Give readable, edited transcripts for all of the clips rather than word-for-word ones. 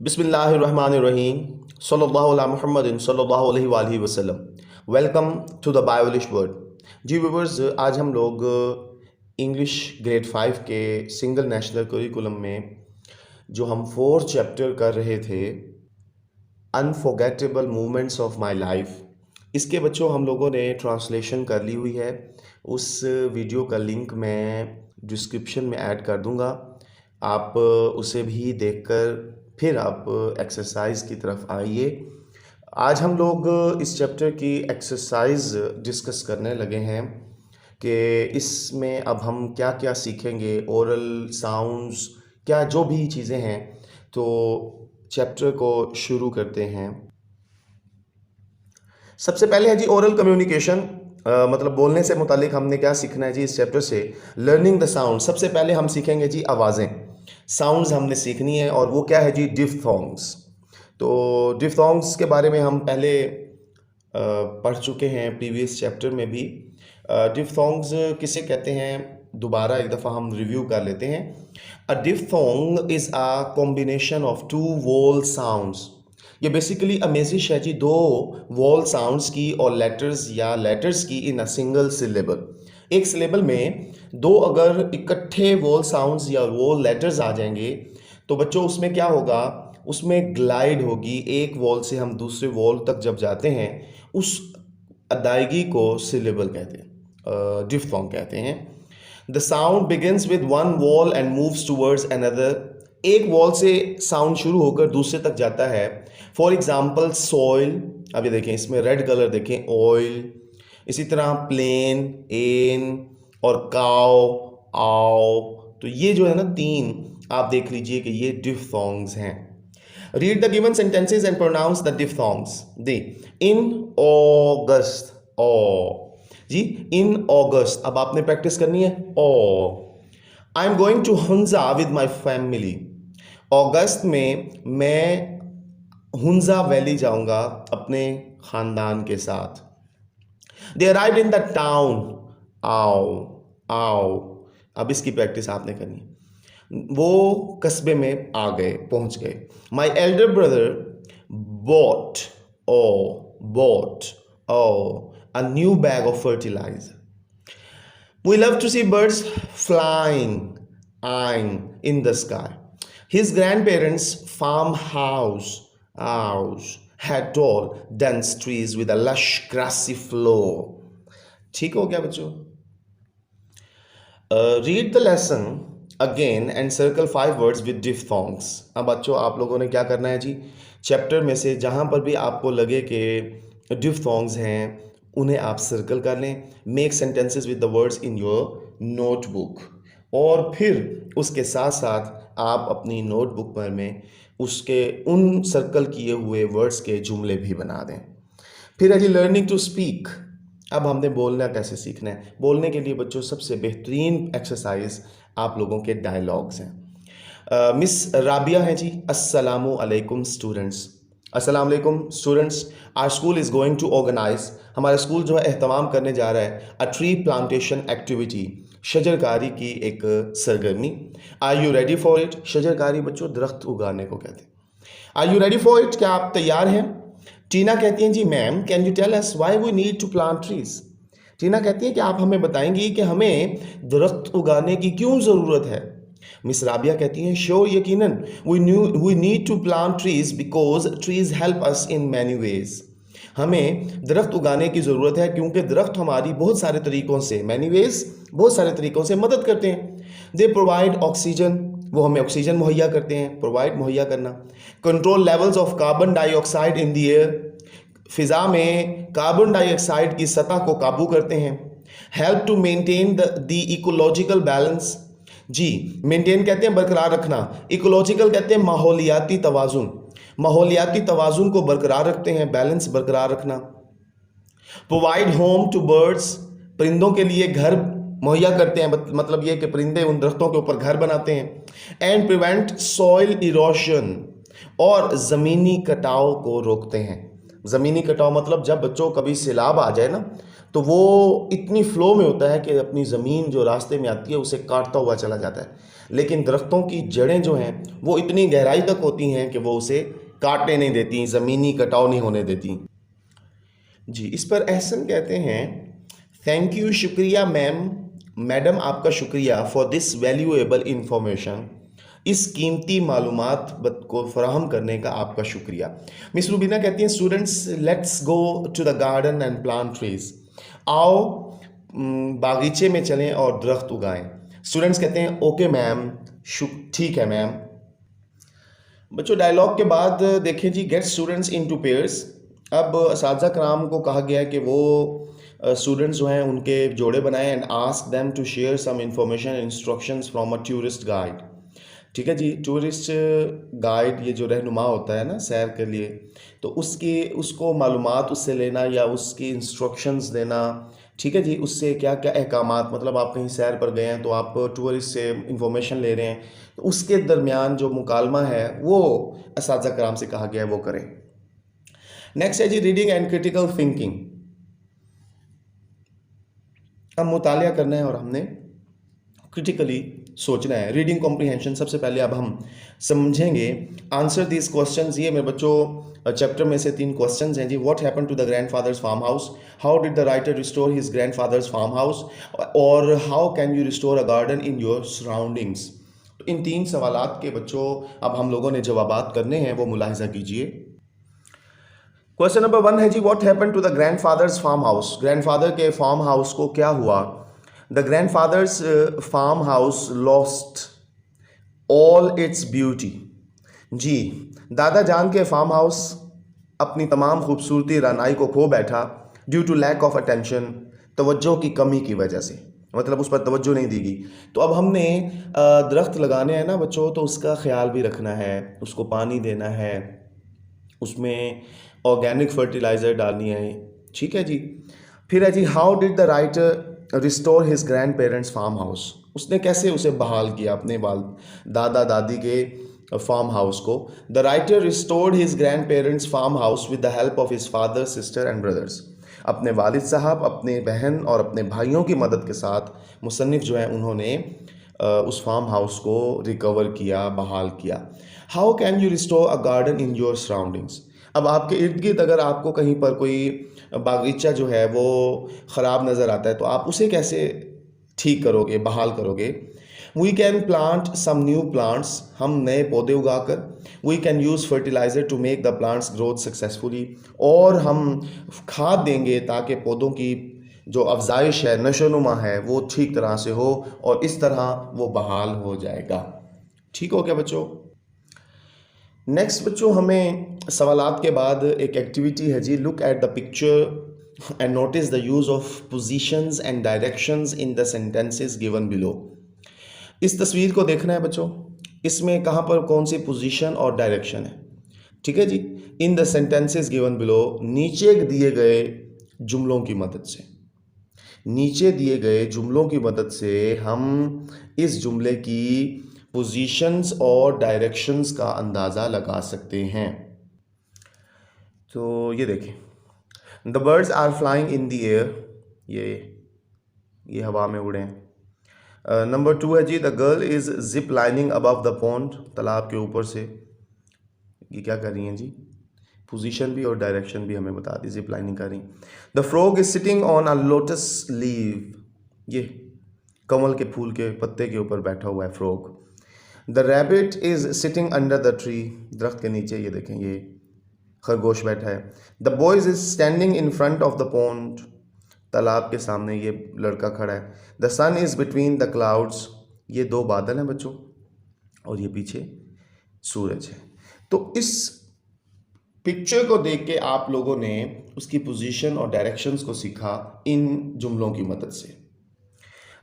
बिस्मिल्लाहिर्रहमानिर्रहीम सल्लल्लाहु अला मुहम्मदिन सल्लल्लाहु अलैहि वसल्लम। Welcome to the Biolish word. जी व्यूवर्स, आज हम लोग इंग्लिश ग्रेड 5 के सिंगल नेशनल करिकुलम में जो हम 4th चैप्टर कर रहे थे, unforgettable moments of my life, इसके बच्चों हम लोगों ने ट्रांसलेशन कर ली हुई है। उस वीडियो का लिंक मैं डिस्क्रिप्शन में ऐड कर दूंगा, आप उसे भी देखकर फिर आप एक्सरसाइज की तरफ आइए। आज हम लोग इस चैप्टर की एक्सरसाइज डिस्कस करने लगे हैं कि इसमें अब हम क्या क्या सीखेंगे, ओरल साउंड्स, क्या जो भी चीज़ें हैं। तो चैप्टर को शुरू करते हैं। सबसे पहले है जी ओरल कम्युनिकेशन, मतलब बोलने से मुतालिक हमने क्या सीखना है जी इस चैप्टर से। लर्निंग द साउंड, सबसे पहले हम सीखेंगे जी आवाज़ें, साउंड्स हमने सीखनी है, और वो क्या है जी डिफ्थोंग्स। तो डिफ्थोंग्स के बारे में हम पहले पढ़ चुके हैं प्रीवियस चैप्टर में भी। डिफ्थोंग्स किसे कहते हैं, दोबारा एक दफ़ा हम रिव्यू कर लेते हैं। A diphthong is a combination of two vowel sounds. ये बेसिकली अमेजिश है जी दो वॉल साउंड्स की और लेटर्स या लेटर्स की इन अ सिंगल सिलेबल। एक सिलेबल में दो अगर इकट्ठे वॉल साउंड्स या वॉल लेटर्स आ जाएंगे तो बच्चों उसमें क्या होगा, उसमें ग्लाइड होगी। एक वॉल से हम दूसरे वॉल तक जब जाते हैं उस अदायगी को सिलेबल कहते हैं, डिफ्थोंग कहते हैं। The sound begins with one wall and moves towards another. एक वॉल से साउंड शुरू होकर दूसरे तक जाता है। फॉर एग्जाम्पल सॉइल, अभी देखें इसमें रेड कलर देखें, ऑयल। इसी तरह प्लेन, एन, और काओ, आओ। तो ये जो है ना तीन, आप देख लीजिए कि ये डिफ्थोंग्स हैं। Read the given sentences and pronounce the diphthongs. They in August, oh जी इन ऑगस्ट, अब आपने प्रैक्टिस करनी है। Oh I am going to Hunza with my family. अगस्त में मैं हुंजा वैली जाऊंगा अपने खानदान के साथ। They arrived in the town, आओ, आओ। अब इसकी प्रैक्टिस आपने करनी है। वो कस्बे में आ गए, पहुंच गए। My elder brother bought, oh bought, oh a new bag of fertilizer. We love to see birds flying, eyeing in the sky. His grandparents' farmhouse house had tall, dense trees with a lush, grassy floor. ठीक हो गया बच्चों? Read the lesson again and circle 5 words with diphthongs. अब बच्चों आप लोगों ने क्या करना है जी, चैप्टर में से जहाँ पर भी आपको लगे कि डिफ्थोंग्स हैं उन्हें आप सर्कल कर लें। Make sentences with the words in your notebook, और फिर उसके साथ साथ आप अपनी नोटबुक पर में उसके उन सर्कल किए हुए वर्ड्स के जुमले भी बना दें। फिर है जी लर्निंग टू स्पीक। अब हमने बोलना कैसे सीखना है। बोलने के लिए बच्चों सबसे बेहतरीन एक्सरसाइज आप लोगों के डायलॉग्स हैं। मिस राबिया हैं जी, अस्सलामु अलैकुम स्टूडेंट्स। अस्सलाम वालेकुम students, our school is going to organize, हमारा स्कूल जो है एहतमाम करने जा रहा है अ ट्री प्लांटेशन एक्टिविटी, शजरकारी की एक सरगर्मी। Are you ready for it? शजरकारी बच्चों दरख्त उगाने को कहते हैं। Are you ready for it? क्या आप तैयार हैं? टीना कहती हैं जी ma'am can you tell us why we need to plant trees. Tina कहती है कि आप हमें बताएंगी कि हमें दरख्त उगाने की क्यों ज़रूरत है। मिस राबिया कहती हैं श्योर, यकीनन, we need to plant trees because trees help us in many ways. हमें दरख्त उगाने की ज़रूरत है क्योंकि दरख्त हमारी बहुत सारे तरीक़ों से, मैनी वेज, बहुत सारे तरीक़ों से मदद करते हैं। दे प्रोवाइड ऑक्सीजन, वो हमें ऑक्सीजन मुहैया करते हैं, प्रोवाइड मुहैया करना। Control levels of carbon dioxide in the air, फ़िज़ा में कार्बन डाइऑक्साइड की सतह को काबू करते हैं। Help to maintain the ecological balance, जी मेंटेन कहते हैं बरकरार रखना, इकोलॉजिकल कहते हैं माहौलियाती तवाज़ुन, माहौलियाती तवाज़ुन को बरकरार रखते हैं, बैलेंस बरकरार रखना। प्रोवाइड होम टू बर्ड्स, परिंदों के लिए घर मुहैया करते हैं, मतलब ये कि परिंदे उन दरख्तों के ऊपर घर बनाते हैं। एंड प्रिवेंट सॉइल इरोशन, और ज़मीनी कटाव को रोकते हैं। ज़मीनी कटाव मतलब जब बच्चों कभी सैलाब आ जाए ना तो वो इतनी फ़्लो में होता है कि अपनी ज़मीन जो रास्ते में आती है उसे काटता हुआ चला जाता है। लेकिन दरख्तों की जड़ें जो हैं वो इतनी गहराई तक होती हैं कि वो उसे काटने नहीं देती, ज़मीनी कटाव नहीं होने देती। जी, इस पर एहसन कहते हैं, थैंक यू, शुक्रिया मैम, मैडम आपका शुक्रिया, फॉर दिस वैल्यूएबल इंफॉर्मेशन, इस कीमती मालूमात को फराहम करने का आपका शुक्रिया। मिस रूबीना कहती हैं, students let's go to the garden and plant trees, आओ बागीचे में चलें और दरख्त उगाएं। स्टूडेंट्स कहते हैं ओके मैम, ठीक है मैम। बच्चों डायलॉग के बाद देखें जी, गेट स्टूडेंट्स इनटू पेयर्स। अब असातिज़ा कराम को कहा गया है कि वो स्टूडेंट्स जो हैं उनके जोड़े बनाएं and ask them to share some information and instructions from a tourist guide. ठीक है जी, टूरिस्ट गाइड ये जो रहनुमा होता है ना सैर के लिए, तो उसको मालूमात उससे लेना या उसकी इंस्ट्रक्शंस देना। ठीक है जी, उससे क्या क्या अहकामात, मतलब आप कहीं सैर पर गए हैं तो आप टूरिस्ट से इंफॉर्मेशन ले रहे हैं, तो उसके दरमियान जो मुकालमा है वो असातिज़ा कराम से कहा गया है वो करें। नेक्स्ट है जी, रीडिंग एंड क्रिटिकल थिंकिंग। अब मुतालिया करना है और हमने क्रिटिकली सोचना है। रीडिंग कॉम्प्रिहेंशन सबसे पहले अब हम समझेंगे। आंसर दिस क्वेश्चंस, ये मेरे बच्चों चैप्टर में से 3 क्वेश्चंस हैं जी। What happened to the grandfather's farm house, how did the writer restore his grandfather's farm house, और how can you restore a garden in your surroundings. तो इन 3 सवालात के बच्चों अब हम लोगों ने जवाबात करने हैं, वो मुलाहिजा कीजिए। क्वेश्चन नंबर 1 है जी, what happened to the grandfather's farm house. Grandfather के फार्म हाउस को क्या हुआ। The grandfather's farm house lost all its beauty. जी, दादा जान के फार्म हाउस अपनी तमाम खूबसूरती रानाई को खो बैठा, due to lack of attention, तवज्जो की कमी की वजह से, मतलब उस पर तवज्जो नहीं दी गई। तो अब हमने दरख्त लगाने हैं ना बच्चों, तो उसका ख्याल भी रखना है, उसको पानी देना है, उसमें ऑर्गेनिक फर्टिलाइज़र डालनी है। ठीक है जी। फिर है जी, how did the writer restore his grandparents farm house. उसने कैसे उसे बहाल किया अपने दादा दादी के फार्म हाउस को। The writer restored his grandparents farm house with the help of his father, sister and brothers. अपने वालिद साहब, अपने बहन और अपने भाइयों की मदद के साथ मुसन्निफ जो है उन्होंने उस फार्म हाउस को रिकवर किया, बहाल किया। How can you restore a garden in your surroundings. अब आपके इर्द गिर्द अगर आपको कहीं पर कोई बागीचा जो है वो ख़राब नज़र आता है, तो आप उसे कैसे ठीक करोगे, बहाल करोगे। We can plant some new plants, हम नए पौधे उगाकर। We can use fertiliser to make the plants growth successfully, और हम खाद देंगे ताकि पौधों की जो अफजाइश है, नशोनुमा है, वो ठीक तरह से हो, और इस तरह वो बहाल हो जाएगा। ठीक हो गया बच्चों। नेक्स्ट बच्चों, हमें सवालात के बाद एक एक्टिविटी है जी, look at the picture and notice the use of positions and directions in the sentences given below. इस तस्वीर को देखना है बच्चों, इसमें कहाँ पर कौन सी पोजीशन और डायरेक्शन है। ठीक है जी। In the sentences given below, नीचे दिए गए जुमलों की मदद से, नीचे दिए गए जुमलों की मदद से हम इस जुमले की पोजीशंस और डायरेक्शंस का अंदाज़ा लगा सकते हैं। तो ये देखें, the birds are flying in the air, ये हवा में उड़े हैं। नंबर 2 है जी, the girl is zip lining above the pond, तालाब के ऊपर से ये क्या कर रही हैं जी, पोजीशन भी और डायरेक्शन भी हमें बता दी, जिप लाइनिंग कर रही। The frog is sitting on a lotus leave, ये कमल के फूल के पत्ते के ऊपर बैठा हुआ है frog. The rabbit is sitting under the tree, दरख्त के नीचे ये देखें ये खरगोश बैठा है। The boys is standing in front of the pond, तालाब के सामने ये लड़का खड़ा है। The sun is between the clouds, ये 2 बादल हैं बच्चों, और ये पीछे सूरज है। तो इस पिक्चर को देख के आप लोगों ने उसकी पोजीशन और डायरेक्शंस को सीखा इन जुमलों की मदद से।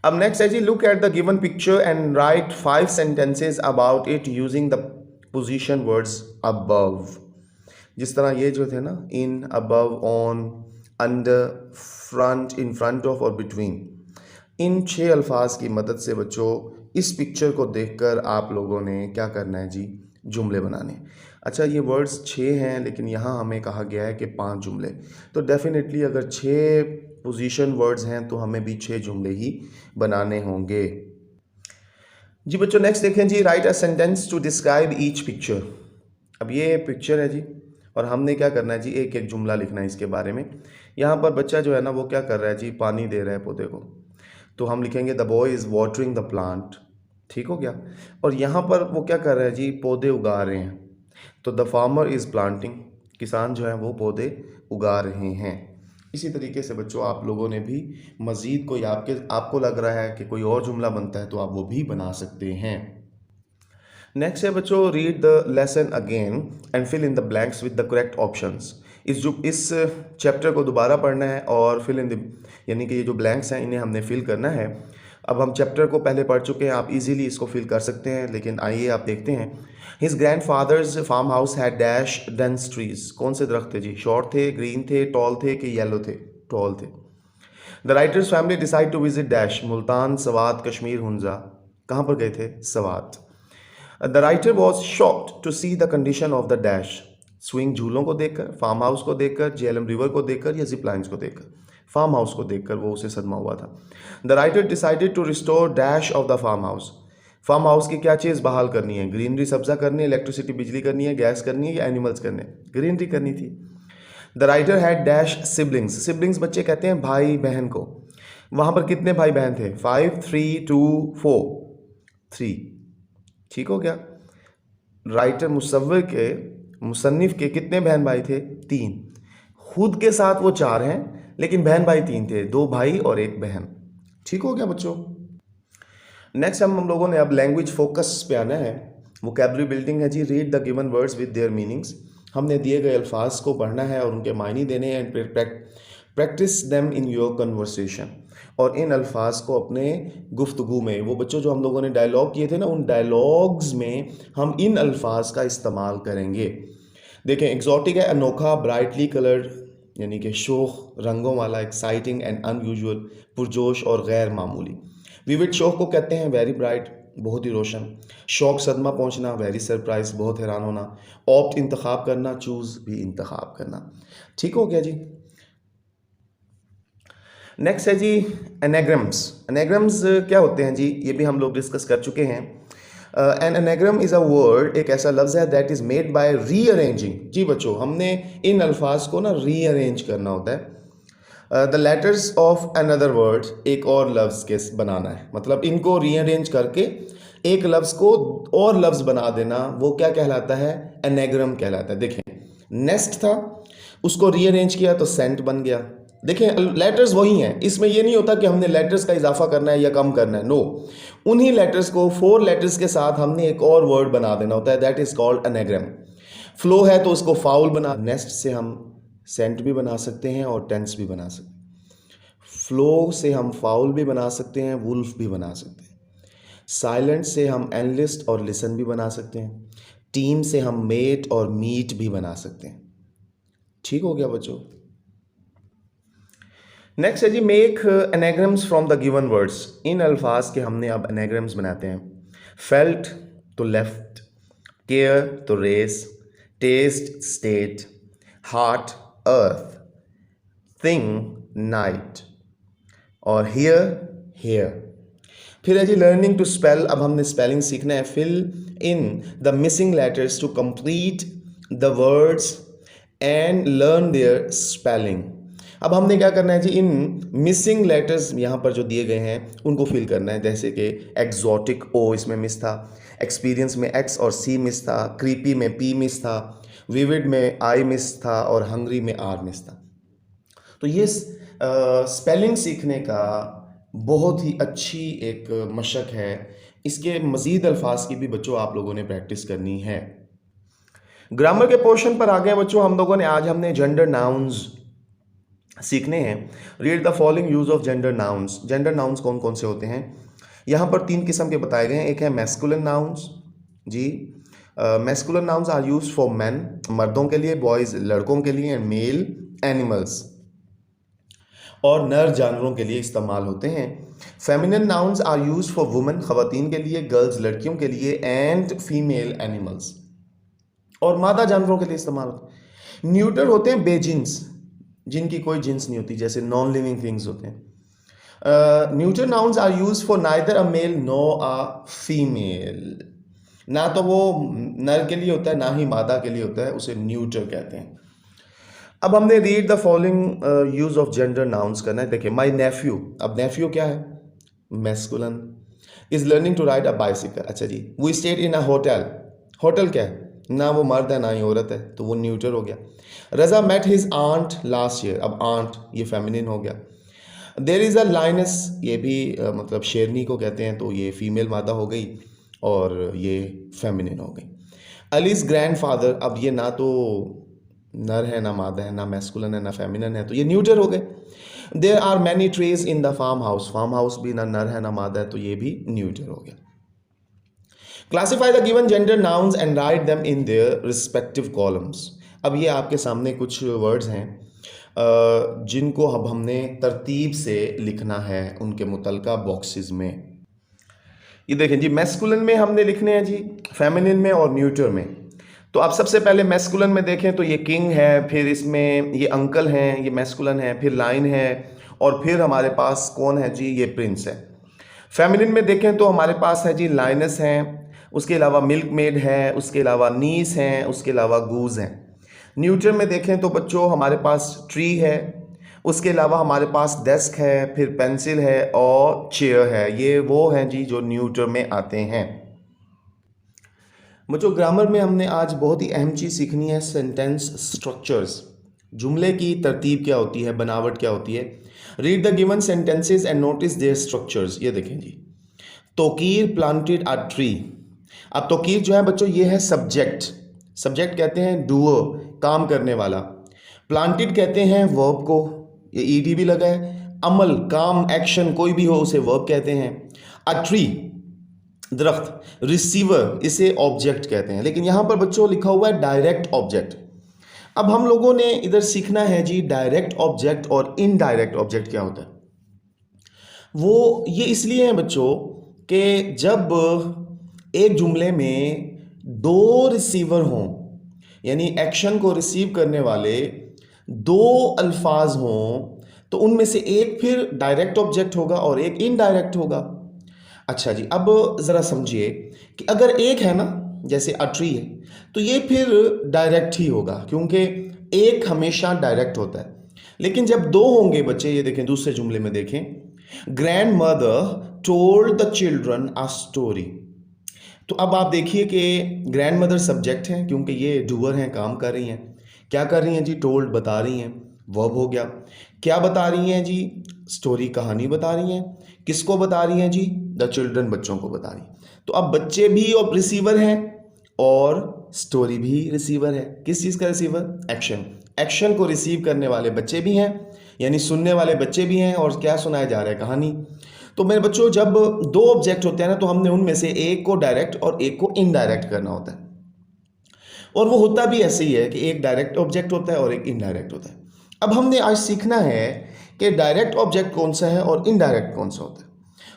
अब नेक्स्ट है जी, look at the given picture and write 5 sentences about it using the position words above. जिस तरह ये जो थे ना, in, above, on, under, front, in front of और बिटवीन, इन 6 अल्फाज की मदद से बच्चों इस पिक्चर को देखकर आप लोगों ने क्या करना है जी, जुमले बनाने। अच्छा, ये वर्ड्स 6 हैं, लेकिन यहाँ हमें कहा गया है कि 5 जुमले, तो डेफिनेटली अगर 6 पोजीशन वर्ड्स हैं तो हमें भी 6 जुमले ही बनाने होंगे। जी बच्चों नेक्स्ट देखें जी, write a sentence to describe each picture. अब ये पिक्चर है जी, और हमने क्या करना है जी, एक एक जुमला लिखना है इसके बारे में। यहाँ पर बच्चा जो है ना वो क्या कर रहा है जी, पानी दे रहा है पौधे को, तो हम लिखेंगे the boy is watering the plant. ठीक हो गया। और यहाँ पर वो क्या कर रहा है जी, पौधे उगा रहे हैं, तो द फार्मर इज़ प्लांटिंग, किसान जो है वो पौधे उगा रहे हैं। इसी तरीके से बच्चों आप लोगों ने भी मज़ीद कोई आपको लग रहा है कि कोई और जुमला बनता है तो आप वो भी बना सकते हैं। नेक्स्ट है बच्चों, read the lesson again and fill in the blanks with the correct options. इस चैप्टर को दोबारा पढ़ना है और फिल इन द, यानी कि ये जो ब्लैंक्स हैं इन्हें हमने फिल करना है। अब हम चैप्टर को पहले पढ़ चुके हैं, आप इजीली इसको फिल कर सकते हैं, लेकिन आइए आप देखते हैं। His grandfather's farm house had dash dense trees. कौन से दरख्त थे जी, शॉर्ट थे, ग्रीन थे, टॉल थे कि येलो थे, टॉल थे। The writer's family decide to visit dash Multan, Swat, Kashmir, Hunza. कहाँ पर गए थे, Swat. The writer was shocked to see the condition of the dash. Swing झूलों को देखकर, फार्म हाउस को देखकर, जेएलएम रिवर को देखकर या जिप लाइन्स को देखकर। फार्म हाउस को देखकर वो उसे सदमा हुआ था। The writer decided to restore dash of the farm house. Farm house की क्या चीज़ बहाल करनी है, ग्रीनरी सब्जा करनी है, इलेक्ट्रिसिटी बिजली करनी है, गैस करनी है या एनिमल्स करने, ग्रीनरी करनी थी। The writer had dash siblings. Siblings बच्चे कहते हैं भाई बहन को। वहाँ पर कितने भाई बहन थे, 5 3 2 4 3। ठीक हो गया। राइटर मुसन्निफ के कितने बहन भाई थे, 3। खुद के साथ वो 4 हैं, लेकिन बहन भाई 3 थे, 2 भाई और 1 बहन। ठीक हो गया बच्चों। नेक्स्ट हम लोगों ने अब लैंग्वेज फोकस पे आना है। वोकैबुलरी बिल्डिंग है जी, read the given words with their meanings. हमने दिए गए अल्फाज को पढ़ना है और उनके मायने देने हैं। Practice them in your conversation, और इन अल्फाज को अपने गुफ्तगू में, वो बच्चों जो हम लोगों ने डायलॉग किए थे ना, उन डायलॉग्स में हम इन अल्फाज का इस्तेमाल करेंगे। देखें, एग्जॉटिक है अनोखा, ब्राइटली कलर्ड यानी कि शोख रंगों वाला, एक्साइटिंग एंड अनयूजुअल पुरजोश और गैर मामूली। विविड शोख को कहते हैं वेरी ब्राइट, बहुत ही रोशन। शौक सदमा पहुंचना, वेरी सरप्राइज, बहुत हैरान होना। ऑप्ट इंतखाब करना, चूज भी इंतखाब करना। ठीक हो गया जी। नेक्स्ट है जी एनेग्राम्स। एनेग्राम्स क्या होते हैं जी, ये भी हम लोग डिस्कस कर चुके हैं। An anagram is a word, एक ऐसा लफ्ज़ है that is made by rearranging. जी बच्चों, हमने इन अल्फाज को ना रीअरेंज करना होता है। The letters of another word, एक और लफ्ज़ के बनाना है, मतलब इनको रीअरेंज करके एक लफ्ज़ को और लफ्ज़ बना देना, वो क्या कहलाता है, एनेग्राम कहलाता है। देखें, नेस्ट था, उसको रीअरेंज किया तो सेंट बन गया। देखें, लेटर्स वही हैं, इसमें ये नहीं होता कि हमने लेटर्स का इजाफा करना है या कम करना है, नो। उन्हीं लेटर्स को 4 लेटर्स के साथ हमने एक और वर्ड बना देना होता है, that is called anagram. Flow है तो उसको फाउल बना, नेस्ट से हम सेंट भी बना सकते हैं और टेंस भी बना सकते हैं। फ्लो से हम फाउल भी बना सकते हैं, वुल्फ भी बना सकते हैं। साइलेंट से हम एनलिस्ट और लिसन भी बना सकते हैं। टीम से हम मेट और मीट भी बना सकते हैं। ठीक हो गया बच्चों। नेक्स्ट है जी, make anagrams from the given words. इन अल्फाज के हमने अब एनेग्राम्स बनाते हैं। Felt to left, care to race, test state, heart earth, thing night और हियर हेयर। फिर है जी लर्निंग टू स्पेल। अब हमने स्पेलिंग सीखना है। Fill in the missing letters to complete the words and learn their spelling. अब हमने क्या करना है जी, इन मिसिंग लेटर्स यहाँ पर जो दिए गए हैं उनको फिल करना है। जैसे कि एक्जॉटिक, ओ इसमें मिस था, एक्सपीरियंस में एक्स और सी मिस था, क्रीपी में पी मिस था, विविड में आई मिस था और हंग्री में आर मिस था। तो ये स्पेलिंग सीखने का बहुत ही अच्छी एक मशक है। इसके मज़ीद अल्फाज की भी बच्चों आप लोगों ने प्रैक्टिस करनी है। ग्रामर के पोर्शन पर आ गए बच्चों हम लोगों ने। आज हमने जेंडर नाउन्स सीखने हैं। Read the following use of gender nouns. Gender nouns कौन कौन से होते हैं, यहाँ पर 3 किस्म के बताए गए हैं। एक है मैस्कुलिन नाउन्स जी। Masculine nouns are use for man, मर्दों के लिए, बॉयज लड़कों के लिए, एंड मेल एनिमल्स और नर जानवरों के लिए इस्तेमाल होते हैं। Feminine nouns are use for women, खवातीन के लिए, गर्ल्स लड़कियों के लिए, एंड फीमेल एनिमल्स और मादा जानवरों के लिए इस्तेमाल होते हैं। न्यूटर होते हैं बेजिन्स, जिनकी कोई जिन्स नहीं होती, जैसे नॉन लिविंग थिंग्स होते हैं। Neuter nouns are use for neither a male nor a female. ना तो वो नर के लिए होता है, ना ही मादा के लिए होता है, उसे न्यूटर कहते हैं। अब हमने read the following use of gender nouns करना है। देखिए, माई नेफ्यू, अब नेफ्यू क्या है? Masculine. Is learning to ride a bicycle. अच्छा जी, we stayed in a hotel. Hotel क्या है? ना वो मर्द है ना ही औरत है, तो वो न्यूटर हो गया। Raza met his aunt last year. अब आंट ये फेमिनिन हो गया। देर इज़ अ लाइनस, ये भी मतलब शेरनी को कहते हैं, तो ये फीमेल मादा हो गई और ये फेमिनिन हो गई। अलीज ग्रैंड फादर, अब ये ना तो नर है ना मादा है, ना मैस्कुलन है ना फेमिनिन है, तो ये न्यूटर हो गए। There are many trees in the farm house. Farm house भी ना नर है ना मादा है, तो ये भी न्यूटर हो गया। Classify the given gender nouns and write them in their respective columns. अब ये आपके सामने कुछ वर्ड्स हैं जिनको अब हमने तरतीब से लिखना है उनके मुतलका बॉक्सेस में। ये देखें जी, मैस्कुलिन में हमने लिखने हैं जी, फेमिनिन में और न्यूटर में। तो आप सबसे पहले मैस्कुलिन में देखें तो ये किंग है, फिर इसमें ये अंकल हैं, ये मैस्कुलिन है, फिर लाइन है, और फिर हमारे पास कौन है जी? ये प्रिंस है। फेमिनिन में देखें तो हमारे पास है जी लाइनस हैं, उसके अलावा मिल्क मेड है, उसके अलावा नीस हैं, उसके अलावा गूज हैं। न्यूटर में देखें तो बच्चों हमारे पास ट्री है, उसके अलावा हमारे पास डेस्क है, फिर पेंसिल है और चेयर है। ये वो हैं जी जो न्यूटर में आते हैं। बच्चों, ग्रामर में हमने आज बहुत ही अहम चीज़ सीखनी है, सेंटेंस स्ट्रक्चर्स। जुमले की तरतीब क्या होती है, बनावट क्या होती है। Read the given sentences and notice their structures. ये देखें जी, तोकीर प्लांटेड अ ट्री। अब तोकीर जो है बच्चों, ये है सब्जेक्ट। सब्जेक्ट कहते हैं डूअर, काम करने वाला। प्लांटेड कहते हैं वर्ब को, ये ईडी भी लगा है। अमल, काम, एक्शन कोई भी हो उसे वर्ब कहते हैं। अ ट्री, दरख्त। रिसीवर, इसे ऑब्जेक्ट कहते हैं। लेकिन यहां पर बच्चों लिखा हुआ है डायरेक्ट ऑब्जेक्ट। अब हम लोगों ने इधर सीखना है जी डायरेक्ट ऑब्जेक्ट और इनडायरेक्ट ऑब्जेक्ट क्या होता है। वो ये इसलिए है बच्चों कि जब एक जुमले में दो रिसीवर हों, यानी एक्शन को रिसीव करने वाले दो अल्फाज हों, तो उनमें से एक फिर डायरेक्ट ऑब्जेक्ट होगा और एक इनडायरेक्ट होगा। अच्छा जी, अब ज़रा समझिए कि अगर एक है ना, जैसे अ ट्री है, तो ये फिर डायरेक्ट ही होगा, क्योंकि एक हमेशा डायरेक्ट होता है। लेकिन जब दो होंगे बच्चे, ये देखें दूसरे जुमले में देखें, grand mother told the children a story. तो अब आप देखिए कि ग्रैंड मदर सब्जेक्ट हैं, क्योंकि ये डूअर हैं, काम कर रही हैं। क्या कर रही हैं जी? टोल्ड, बता रही हैं, वर्ब हो गया। क्या बता रही हैं जी? स्टोरी, कहानी बता रही हैं। किसको बता रही हैं जी? द चिल्ड्रन, बच्चों को बता रही हैं। तो अब बच्चे भी और रिसीवर हैं और स्टोरी भी रिसीवर है। किस चीज़ का रिसीवर? एक्शन। एक्शन को रिसीव करने वाले बच्चे भी हैं, यानी सुनने वाले बच्चे भी हैं, और क्या सुनाया जा रहा है? कहानी। तो मेरे बच्चों, जब दो ऑब्जेक्ट होते हैं ना, तो हमने उनमें से एक को डायरेक्ट और एक को इनडायरेक्ट करना होता है। और वो होता भी ऐसे ही है कि एक डायरेक्ट ऑब्जेक्ट होता है और एक इनडायरेक्ट होता है। अब हमने आज सीखना है कि डायरेक्ट ऑब्जेक्ट कौन सा है और इनडायरेक्ट कौन सा होता है।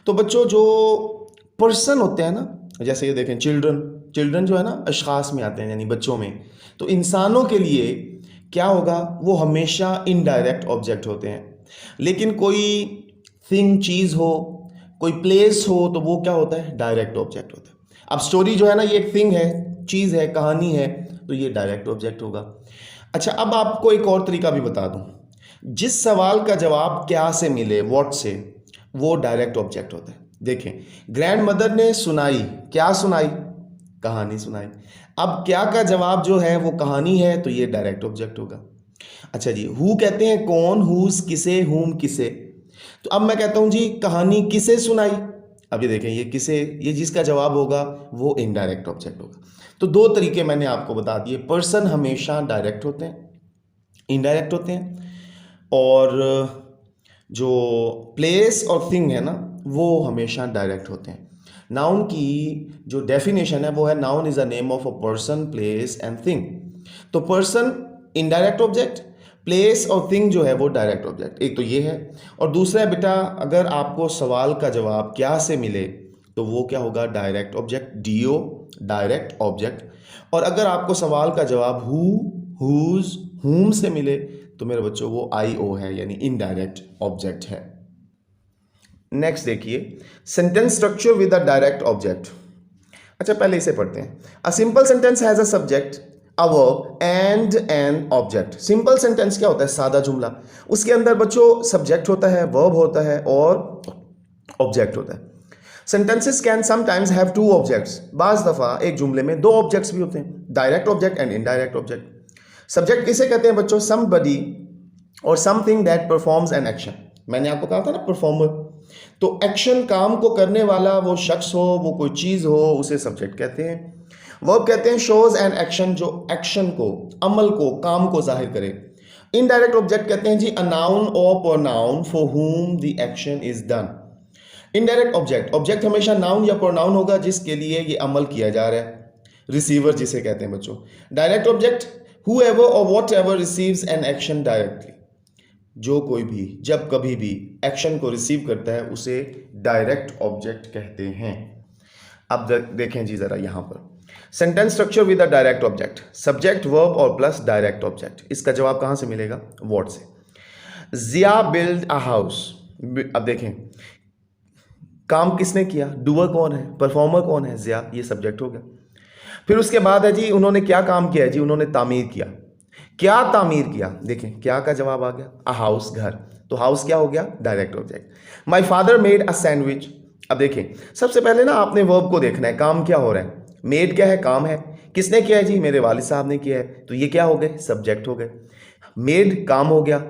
तो बच्चों, जो पर्सन होते हैं ना, जैसे ये देखें चिल्ड्रन, चिल्ड्रन जो है ना अशखास में आते हैं, यानी बच्चों में। तो इंसानों के लिए क्या होगा? वो हमेशा इनडायरेक्ट ऑब्जेक्ट होते हैं। लेकिन कोई थिंग, चीज़ हो, कोई प्लेस हो, तो वो क्या होता है? डायरेक्ट ऑब्जेक्ट होता है। अब स्टोरी जो है ना, ये एक थिंग है, चीज़ है, कहानी है, तो ये डायरेक्ट ऑब्जेक्ट होगा। अच्छा, अब आपको एक और तरीका भी बता दूं। जिस सवाल का जवाब क्या से मिले, व्हाट से, वो डायरेक्ट ऑब्जेक्ट होता है। देखें, ग्रैंड मदर ने सुनाई, क्या सुनाई? कहानी सुनाई। अब क्या का जवाब जो है वो कहानी है, तो ये डायरेक्ट ऑब्जेक्ट होगा। अच्छा जी, हु कहते हैं कौन, हुज किसे, हुम किसे। तो अब मैं कहता हूं जी कहानी किसे सुनाई। अब ये देखें, ये किसे, ये जिसका जवाब होगा वो इनडायरेक्ट ऑब्जेक्ट होगा। तो दो तरीके मैंने आपको बता दिए। पर्सन हमेशा डायरेक्ट होते हैं, इनडायरेक्ट होते हैं, और जो प्लेस और थिंग है ना, वो हमेशा डायरेक्ट होते हैं। नाउन की जो डेफिनेशन है वो है, noun is a name of a person, place and thing. तो पर्सन इनडायरेक्ट ऑब्जेक्ट, प्लेस और थिंग जो है वो डायरेक्ट ऑब्जेक्ट। एक तो ये है, और दूसरा है बेटा, अगर आपको सवाल का जवाब क्या से मिले तो वो क्या होगा? Direct object, DO, direct object. और अगर आपको सवाल का जवाब हु, हुज, हुम से मिले तो मेरे बच्चों वो आई ओ है, यानी इनडायरेक्ट ऑब्जेक्ट है। नेक्स्ट देखिए, sentence structure with a direct object. अच्छा पहले इसे पढ़ते हैं। A simple sentence has a subject, a verb and an object. Simple sentence क्या होता है? सादा जुमला। उसके अंदर बच्चों सब्जेक्ट होता है, वर्ब होता है और ऑब्जेक्ट होता है। Sentences can sometimes have two objects. बाज दफा एक जुमले में दो ऑब्जेक्ट्स भी होते हैं, direct object and indirect object. Subject किसे कहते हैं बच्चों? समबडी और something that performs an action. मैंने आपको कहा था ना परफॉर्मर, तो एक्शन, काम को करने वाला वो शख्स हो, वो कोई चीज हो, उसे सब्जेक्ट कहते हैं। वर्ब कहते हैं शोज एन एक्शन, जो एक्शन को, अमल को, काम को जाहिर करे। इनडायरेक्ट ऑब्जेक्ट कहते हैं जी अ नाउन और pronoun for whom the action is done. Indirect object, object हमेशा नाउन या प्रोनाउन होगा जिसके लिए ये अमल किया जा रहा है, रिसीवर जिसे कहते हैं बच्चों। Direct object whoever or whatever receives an action directly, जो कोई भी, जब कभी भी एक्शन को रिसीव करता है उसे डायरेक्ट ऑब्जेक्ट कहते हैं। अब देखें जी जरा यहां पर sentence structure with a direct object, subject verb और प्लस डायरेक्ट ऑब्जेक्ट। इसका जवाब कहां से मिलेगा? वर्ड से। जिया बिल्ड अ हाउस। अब देखें काम किसने किया, डूअर कौन है, परफॉर्मर कौन है? जिया, ये सब्जेक्ट हो गया। फिर उसके बाद है जी उन्होंने क्या काम किया जी? उन्होंने तामीर किया। क्या तामीर किया? देखें क्या का जवाब आ गया, अ हाउस, घर। तो हाउस क्या हो गया? Direct object. My father made a sandwich. अब देखें सबसे पहले ना आपने वर्ब को देखना है, काम क्या हो रहा है। मेड क्या है? काम है। किसने किया है जी? मेरे वालिद साहब ने किया है, तो ये क्या हो गए? सब्जेक्ट हो गए। मेड काम हो गया,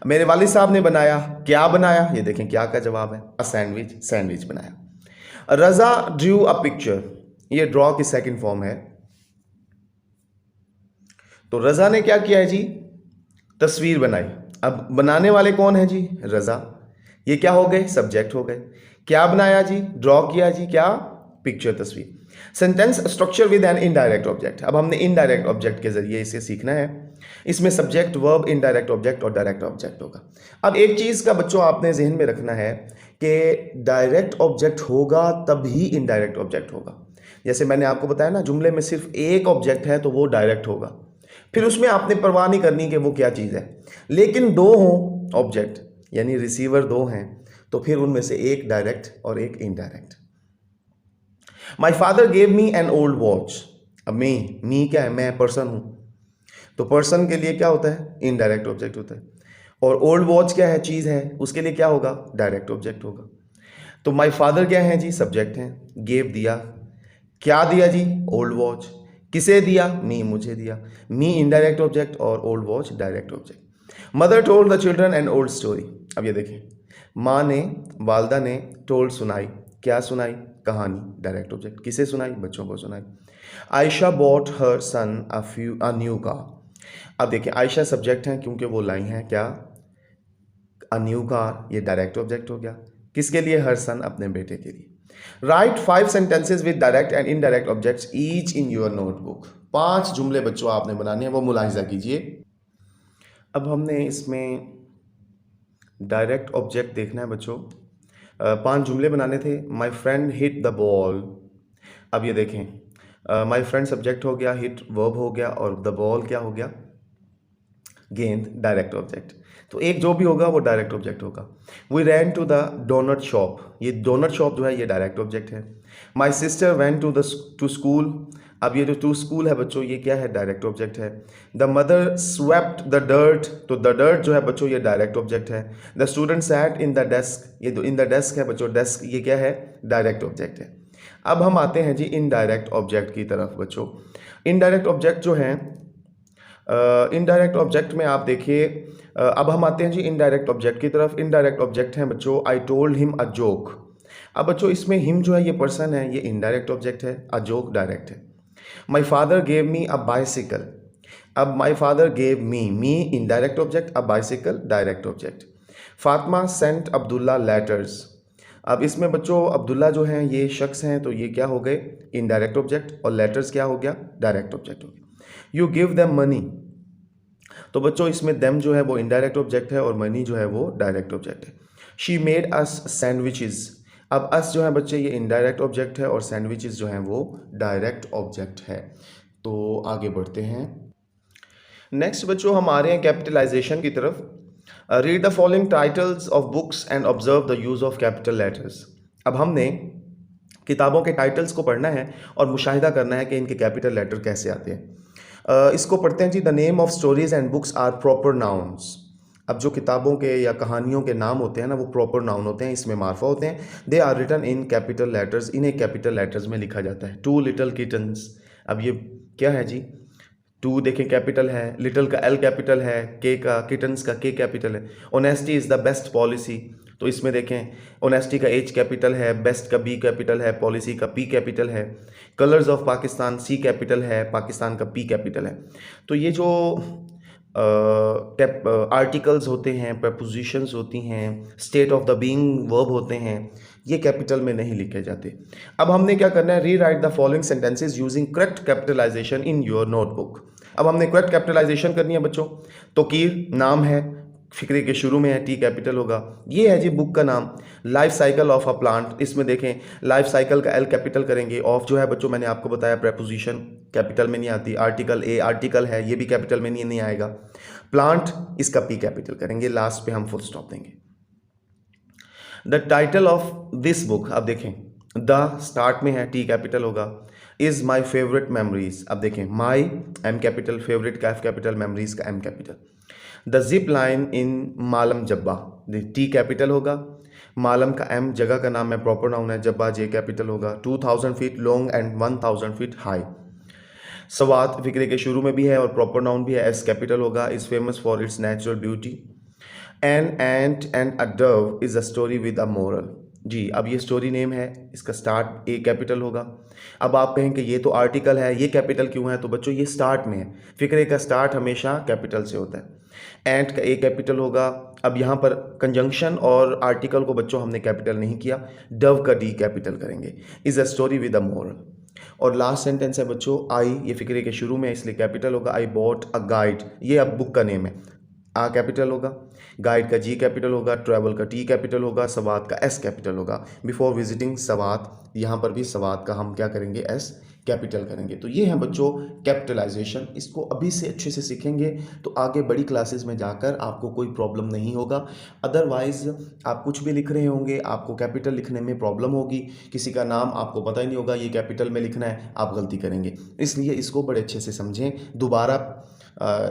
मेरे वालिद साहब ने बनाया, क्या बनाया? ये देखें क्या का जवाब है, अ सैंडविच, सैंडविच बनाया। रजा ड्रू अ पिक्चर, ये ड्रॉ की सेकंड फॉर्म है। तो रजा ने क्या किया है जी? तस्वीर बनाई। अब बनाने वाले कौन है जी? रजा। ये क्या हो गए? सब्जेक्ट हो गए। क्या बनाया जी? ड्रॉ किया जी, क्या? पिक्चर, तस्वीर। Sentence structure with an indirect object. अब हमने इनडायरेक्ट ऑब्जेक्ट के जरिए इसे सीखना है। इसमें सब्जेक्ट, वर्ब, इनडायरेक्ट ऑब्जेक्ट और डायरेक्ट ऑब्जेक्ट होगा। अब एक चीज का बच्चों आपने जहन में रखना है कि डायरेक्ट ऑब्जेक्ट होगा तभी इनडायरेक्ट ऑब्जेक्ट होगा। जैसे मैंने आपको बताया ना, जुमले में सिर्फ एक ऑब्जेक्ट है तो वो डायरेक्ट होगा, फिर उसमें आपने परवाह नहीं करनी कि वो क्या चीज़ है। लेकिन दो हों ऑब्जेक्ट, यानी रिसीवर दो हैं, तो फिर उनमें से एक डायरेक्ट और एक indirect. My father gave me an old watch. अब मी क्या है? मैं पर्सन हूं, तो पर्सन के लिए क्या होता है? इनडायरेक्ट ऑब्जेक्ट होता है। और ओल्ड वॉच क्या है? चीज़ है, उसके लिए क्या होगा? डायरेक्ट ऑब्जेक्ट होगा। तो माई फादर क्या है जी? सब्जेक्ट हैं। गेव दिया, क्या दिया जी? Old watch. किसे दिया? मी, मुझे दिया। मी इनडायरेक्ट ऑब्जेक्ट और old watch direct object. Mother told the children an old story. अब ये देखें, माँ ने, वालदा ने, टोल्ड सुनाई, क्या सुनाई? कहानी, डायरेक्ट ऑब्जेक्ट। किसे सुनाई? बच्चों को सुनाई। Ayesha bought her son a new car. अब देखिए आयशा सब्जेक्ट है क्योंकि वो लाई है, क्या? अ न्यू कार, ये डायरेक्ट ऑब्जेक्ट हो गया। किसके लिए? हर सन, अपने बेटे के लिए। Right 5 sentences with direct and indirect objects each in your notebook. 5 जुमले बच्चों आपने बनाने हैं, वो मुलाहिजा कीजिए। अब हमने इसमें डायरेक्ट ऑब्जेक्ट देखना है बच्चों। 5 जुमले बनाने थे। My friend hit the ball. अब ये देखें, माई फ्रेंड सब्जेक्ट हो गया, हिट वर्ब हो गया और द बॉल क्या हो गया? गेंद, डायरेक्ट ऑब्जेक्ट। तो एक जो भी होगा वो डायरेक्ट ऑब्जेक्ट होगा। We ran to the donut shop, ये डोनट शॉप जो है ये डायरेक्ट ऑब्जेक्ट है। My sister went to school. अब ये जो टू स्कूल है बच्चों ये क्या है? डायरेक्ट ऑब्जेक्ट है। The mother swept the dirt, तो द डर्ट जो है बच्चों ये डायरेक्ट ऑब्जेक्ट है। The student sat in the desk, ये जो इन द डेस्क है बच्चों, डेस्क ये क्या है? डायरेक्ट ऑब्जेक्ट है। अब हम आते हैं जी इनडायरेक्ट ऑब्जेक्ट की तरफ बच्चों। इनडायरेक्ट ऑब्जेक्ट जो है, इनडायरेक्ट ऑब्जेक्ट में आप देखिए, अब हम आते हैं जी इनडायरेक्ट ऑब्जेक्ट की तरफ। इनडायरेक्ट ऑब्जेक्ट हैं बच्चों, I told him a joke. अब बच्चों इसमें हिम जो है ये पर्सन है, ये इनडायरेक्ट ऑब्जेक्ट है, अ जोक डायरेक्ट है। My father gave me a bicycle. अब my father gave me indirect object, a bicycle direct object. Fatima sent Abdullah letters. अब इसमें बच्चों अब्दुल्ला जो हैं ये शख्स हैं, तो ये क्या हो गए? इनडायरेक्ट ऑब्जेक्ट, और लेटर्स क्या हो गया? डायरेक्ट ऑब्जेक्ट हो गया। यू गिव देम मनी, तो बच्चों इसमें देम जो है वो इनडायरेक्ट ऑब्जेक्ट है और मनी जो है वो डायरेक्ट ऑब्जेक्ट है। She made us sandwiches. अब अस जो है बच्चे ये इनडायरेक्ट ऑब्जेक्ट है और सैंडविचेस जो हैं वो डायरेक्ट ऑब्जेक्ट है। तो आगे बढ़ते हैं। नेक्स्ट बच्चों हम आ रहे हैं कैपिटलाइजेशन की तरफ। Read the following titles of books and observe the use of capital letters. अब हमने किताबों के टाइटल्स को पढ़ना है और मुशाहिदा करना है कि इनके कैपिटल लेटर कैसे आते हैं। इसको पढ़ते हैं जी। The name of stories and books are proper nouns. अब जो किताबों के या कहानियों के नाम होते हैं ना, वो प्रॉपर नाउन होते हैं, इसमें मार्फा होते हैं। They are written in capital letters, इन्हें कैपिटल लेटर्स में लिखा जाता है। टू लिटिल किटन्स, अब ये क्या है जी? टू देखें कैपिटल है, लिटिल का एल कैपिटल है, के का किटन्स का के कैपिटल है। Honesty is the best policy, तो इसमें देखें ऑनेस्टी का एच कैपिटल है, बेस्ट का बी कैपिटल है, पॉलिसी का पी कैपिटल है। Colours of Pakistan C capital है, पाकिस्तान का पी कैपिटल है। तो ये जो आर्टिकल्स होते हैं, प्रपोजिशंस होती हैं, state of the being verb होते हैं, ये कैपिटल में नहीं लिखे जाते। अब हमने क्या करना है? Rewrite the following sentences using correct capitalisation in your notebook. अब हमने करेक्ट कैपिटलाइजेशन करनी है बच्चों। तोकीर नाम है, फिक्रे के शुरू में है, टी कैपिटल होगा। ये है जी बुक का नाम। Life cycle of a plant, इसमें देखें लाइफ साइकिल का एल कैपिटल करेंगे। ऑफ जो है बच्चों मैंने आपको बताया प्रेपोजिशन कैपिटल में नहीं आती। आर्टिकल ए आर्टिकल है, ये भी कैपिटल में नहीं आएगा। प्लांट इसका पी कैपिटल करेंगे, लास्ट पे हम फुल स्टॉप देंगे। The title of this book, अब देखें द स्टार्ट में है, टी कैपिटल होगा। इज माई फेवरेट मेमोरीज, अब देखें माई एम कैपिटल, फेवरेट का एफ कैपिटल, मेमोरीज का M capital. The zip line in Malam Jabba, T capital होगा। मालम का एम जगह का नाम है, प्रॉपर नाउन है। जब्बा जे कैपिटल होगा। 2000 feet long and 1000 feet high. सवात फिक्रे के शुरू में भी है और प्रॉपर नाउन भी है, एस कैपिटल होगा। Is famous for its natural beauty. An ant and a dove is a story with a moral. जी, अब ये स्टोरी नेम है, इसका स्टार्ट ए कैपिटल होगा। अब आप कहें कि ये तो आर्टिकल है, ये कैपिटल क्यों है? तो बच्चों ये स्टार्ट में है, फिक्रे का स्टार्ट हमेशा कैपिटल से होता है। एंट का ए कैपिटल होगा। अब यहाँ पर कंजंक्शन और आर्टिकल को बच्चों हमने कैपिटल नहीं किया, डव का डी कैपिटल करेंगे। Is a story with a moral. और लास्ट सेंटेंस है बच्चों आई, ये फिक्रे के शुरू में इसलिए कैपिटल होगा। आई बॉट अ गाइड, ये अब बुक का नेम है, आ कैपिटल होगा। गाइड का जी कैपिटल होगा। ट्रैवल का टी कैपिटल होगा। सवात का एस कैपिटल होगा। बिफोर विजिटिंग सवात, यहाँ पर भी सवात का हम क्या करेंगे? एस कैपिटल करेंगे। तो ये है बच्चों कैपिटलाइजेशन। इसको अभी से अच्छे से सीखेंगे तो आगे बड़ी क्लासेस में जाकर आपको कोई प्रॉब्लम नहीं होगा। अदरवाइज आप कुछ भी लिख रहे होंगे, आपको कैपिटल लिखने में प्रॉब्लम होगी, किसी का नाम आपको पता ही नहीं होगा ये कैपिटल में लिखना है, आप गलती करेंगे। इसलिए इसको बड़े अच्छे से समझें। दोबारा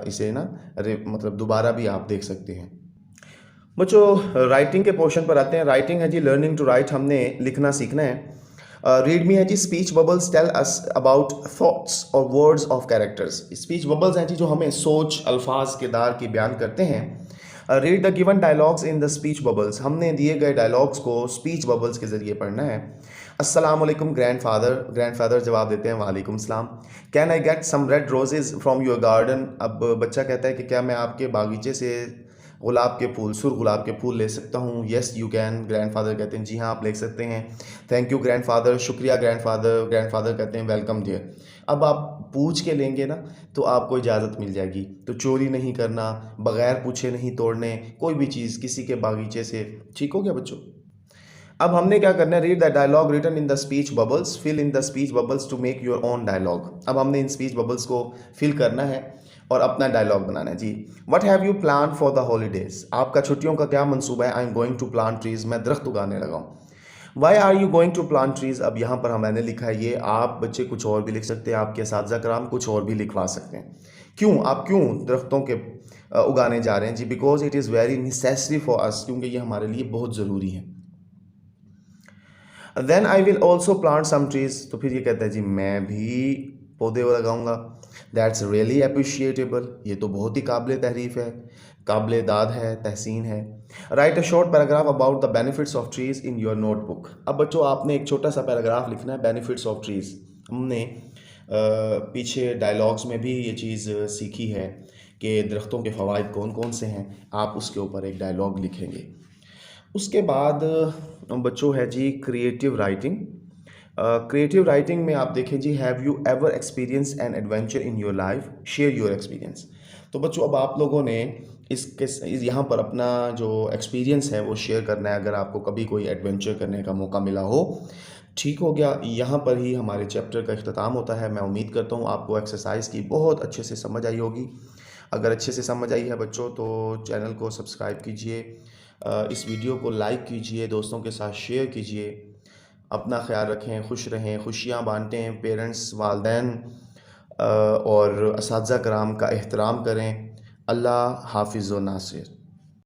इसे ना मतलब दोबारा भी आप देख सकते हैं। बच्चों राइटिंग के पोर्शन पर आते हैं। राइटिंग है जी लर्निंग टू राइट, हमने लिखना सीखना है। रीड मी है जी speech bubbles tell us about thoughts और words of characters. Speech bubbles हैं जी जो हमें सोच, अल्फाज, किरदार की बयान करते हैं। Read the given dialogues in the speech bubbles, हमने दिए गए डायलॉग्स को स्पीच बबल्स के ज़रिए पढ़ना है। अस्सलाम वालेकुम ग्रैंडफादर, ग्रैंडफादर जवाब देते हैं वालेकुम सलाम। Can I get some red roses from your garden, अब बच्चा कहता है कि क्या मैं आपके बागीचे से गुलाब के फूल, सुर गुलाब के फूल ले सकता हूँ? येस यू कैन, ग्रैंडफादर कहते हैं जी हाँ आप ले सकते हैं। थैंक यू ग्रैंडफादर, शुक्रिया ग्रैंडफादर, ग्रैंडफादर कहते हैं वेलकम डियर। अब आप पूछ के लेंगे ना तो आपको इजाज़त मिल जाएगी। तो चोरी नहीं करना, बग़ैर पूछे नहीं तोड़ने कोई भी चीज़ किसी के बागीचे से। ठीक हो गया बच्चों? अब हमने क्या करना है? Read the dialogue written in the speech bubbles, fill in the speech bubbles to make your own dialogue. अब हमने इन स्पीच बबल्स को फिल करना है और अपना डायलॉग बनाना है जी। What have you plan for the holidays, आपका छुट्टियों का क्या मंसूबा है? I am going to plant trees, मैं दरख्त उगाने लगा हूँ। Why are you going to plant trees, अब यहाँ पर मैंने लिखा है ये, आप बच्चे कुछ और भी लिख सकते हैं, आपके असातिज़ा कराम कुछ और भी लिखवा सकते हैं। क्यों, आप क्यों दरख्तों के उगाने जा रहे हैं जी? Because it is very necessary for us, क्योंकि ये हमारे लिए बहुत ज़रूरी है। Then I will also plant some trees, तो फिर ये कहता है जी मैं भी पौधे लगाऊंगा। दैट्स रियली अप्रिशिएटेबल, ये तो बहुत ही काबिल तारीफ़ है, काबिल दाद है, तहसीन है। Right a short paragraph about the benefits of trees in your notebook. अब बच्चों आपने एक छोटा सा पैराग्राफ लिखना है बेनिफिट्स ऑफ ट्रीज। हमने पीछे डायलॉग्स में भी ये चीज़ सीखी है कि दरख्तों के फ़वाइद कौन कौन से हैं, आप उसके ऊपर एक डायलॉग लिखेंगे। उसके बाद बच्चों है जी क्रिएटिव राइटिंग। क्रिएटिव राइटिंग में आप देखें जी, have you ever experience an adventure in your life, share your experience. तो बच्चों अब आप लोगों ने यहाँ पर अपना जो एक्सपीरियंस है वो शेयर करना है। अगर आपको कभी कोई एडवेंचर करने का मौका मिला हो ठीक हो गया। यहाँ पर ही हमारे चैप्टर का इख्तिताम होता है। मैं उम्मीद करता हूँ आपको एक्सरसाइज की बहुत अच्छे से समझ आई होगी। अगर अच्छे से समझ आई है बच्चों तो चैनल को सब्सक्राइब कीजिए, इस वीडियो को लाइक कीजिए, दोस्तों के साथ शेयर कीजिए। अपना ख्याल रखें, खुश रहें, खुशियाँ बांटें, पेरेंट्स, वालदैन और असातिज़ा कराम का एहतराम करें। अल्लाह हाफ़िज़ व नासिर।